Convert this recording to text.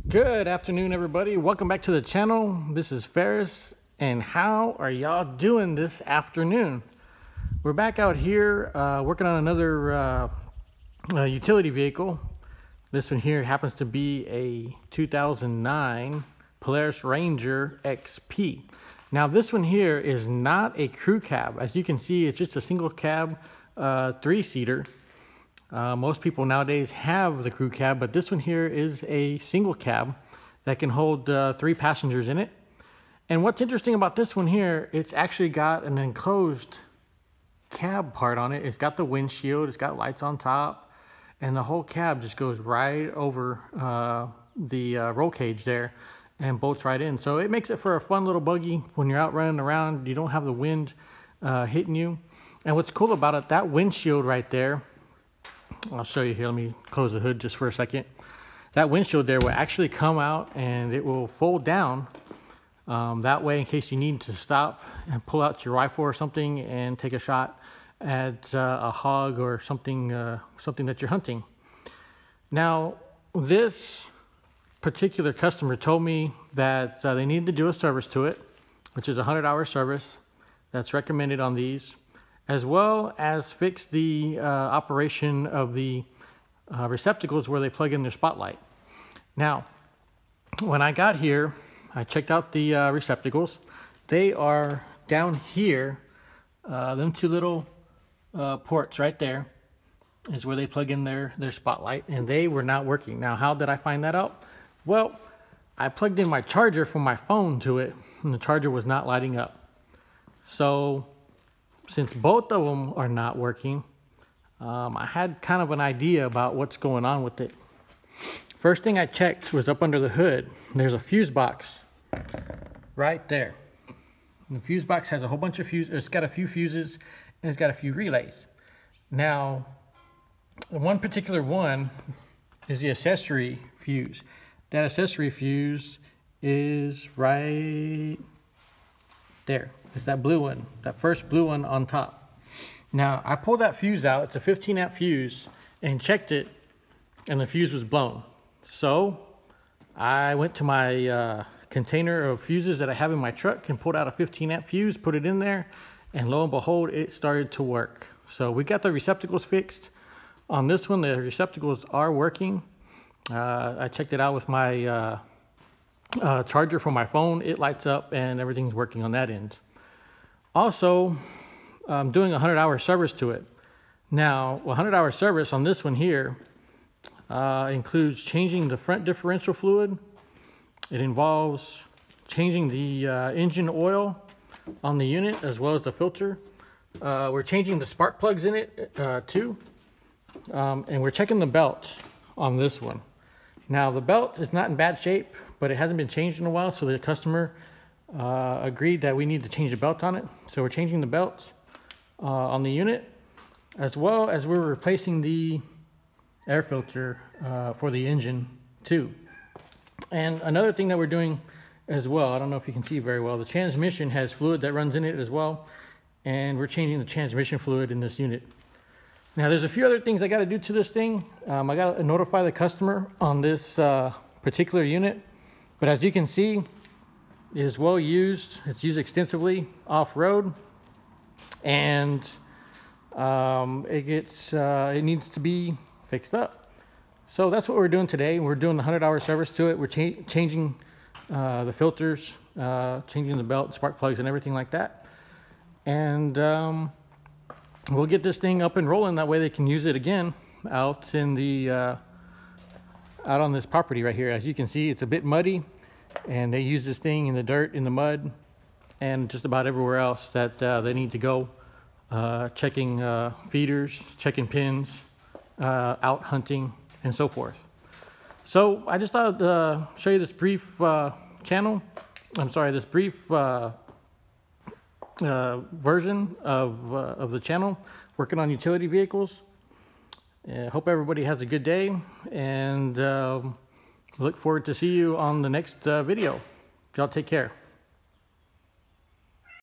Good afternoon, everybody. Welcome back to the channel. This is Ferris, and how are y'all doing this afternoon? We're back out here working on another utility vehicle. This one here happens to be a 2009 Polaris Ranger XP. Now this one here is not a crew cab. As you can see, it's just a single cab, three-seater. Most people nowadays have the crew cab, but this one here is a single cab that can hold 3 passengers in it. And what's interesting about this one here, it's actually got an enclosed cab part on it. It's got the windshield, it's got lights on top, and the whole cab just goes right over the roll cage there and bolts right in. So it makes it for a fun little buggy when you're out running around. You don't have the wind hitting you. And what's cool about it, that windshield right there, I'll show you here. Let me close the hood just for a second. That windshield there will actually come out and it will fold down. That way, in case you need to stop and pull out your rifle or something and take a shot at a hog or something, something that you're hunting. Now, this particular customer told me that they need to do a service to it, which is a 100-hour service that's recommended on these, as well as fix the operation of the receptacles where they plug in their spotlight. Now, when I got here, I checked out the receptacles. They are down here. Them two little ports right there is where they plug in their spotlight, and they were not working. Now, how did I find that out? Well, I plugged in my charger from my phone to it, and the charger was not lighting up. So since both of them are not working, I had kind of an idea about what's going on with it. First thing I checked was up under the hood. There's a fuse box right there. And the fuse box has a whole bunch of fuses. It's got a few fuses and it's got a few relays. Now, the one particular one is the accessory fuse. That accessory fuse is right there. It's that blue one, that first blue one on top. Now, I pulled that fuse out. It's a 15 amp fuse, and checked it, and the fuse was blown. So I went to my container of fuses that I have in my truck and pulled out a 15 amp fuse, put it in there, and lo and behold, it started to work. So we got the receptacles fixed. On this one, the receptacles are working. I checked it out with my charger from my phone. It lights up and everything's working on that end. Also, I'm doing a 100-hour service to it. Now, a 100-hour service on this one here includes changing the front differential fluid. It involves changing the engine oil on the unit as well as the filter. We're changing the spark plugs in it too. And we're checking the belt on this one. Now, the belt is not in bad shape, but it hasn't been changed in a while, so the customer agreed that we need to change the belt on it. So we're changing the belt on the unit, as well as we're replacing the air filter for the engine too. And another thing that we're doing as well, I don't know if you can see very well, the transmission has fluid that runs in it as well, and we're changing the transmission fluid in this unit. Now, there's a few other things I got to do to this thing. I got to notify the customer on this particular unit, but as you can see, it is well used. It's used extensively off-road, and it needs to be fixed up. So that's what we're doing today. We're doing the 100-hour service to it. We're changing the filters, changing the belt, spark plugs, and everything like that. And we'll get this thing up and rolling. That way they can use it again out in the out on this property right here. As you can see, it's a bit muddy, and they use this thing in the dirt, in the mud, and just about everywhere else that they need to go, checking feeders, checking pins, out hunting, and so forth. So I just thought I'd show you this brief this brief version of the channel, working on utility vehicles. Hope everybody has a good day, and look forward to see you on the next video. Y'all take care.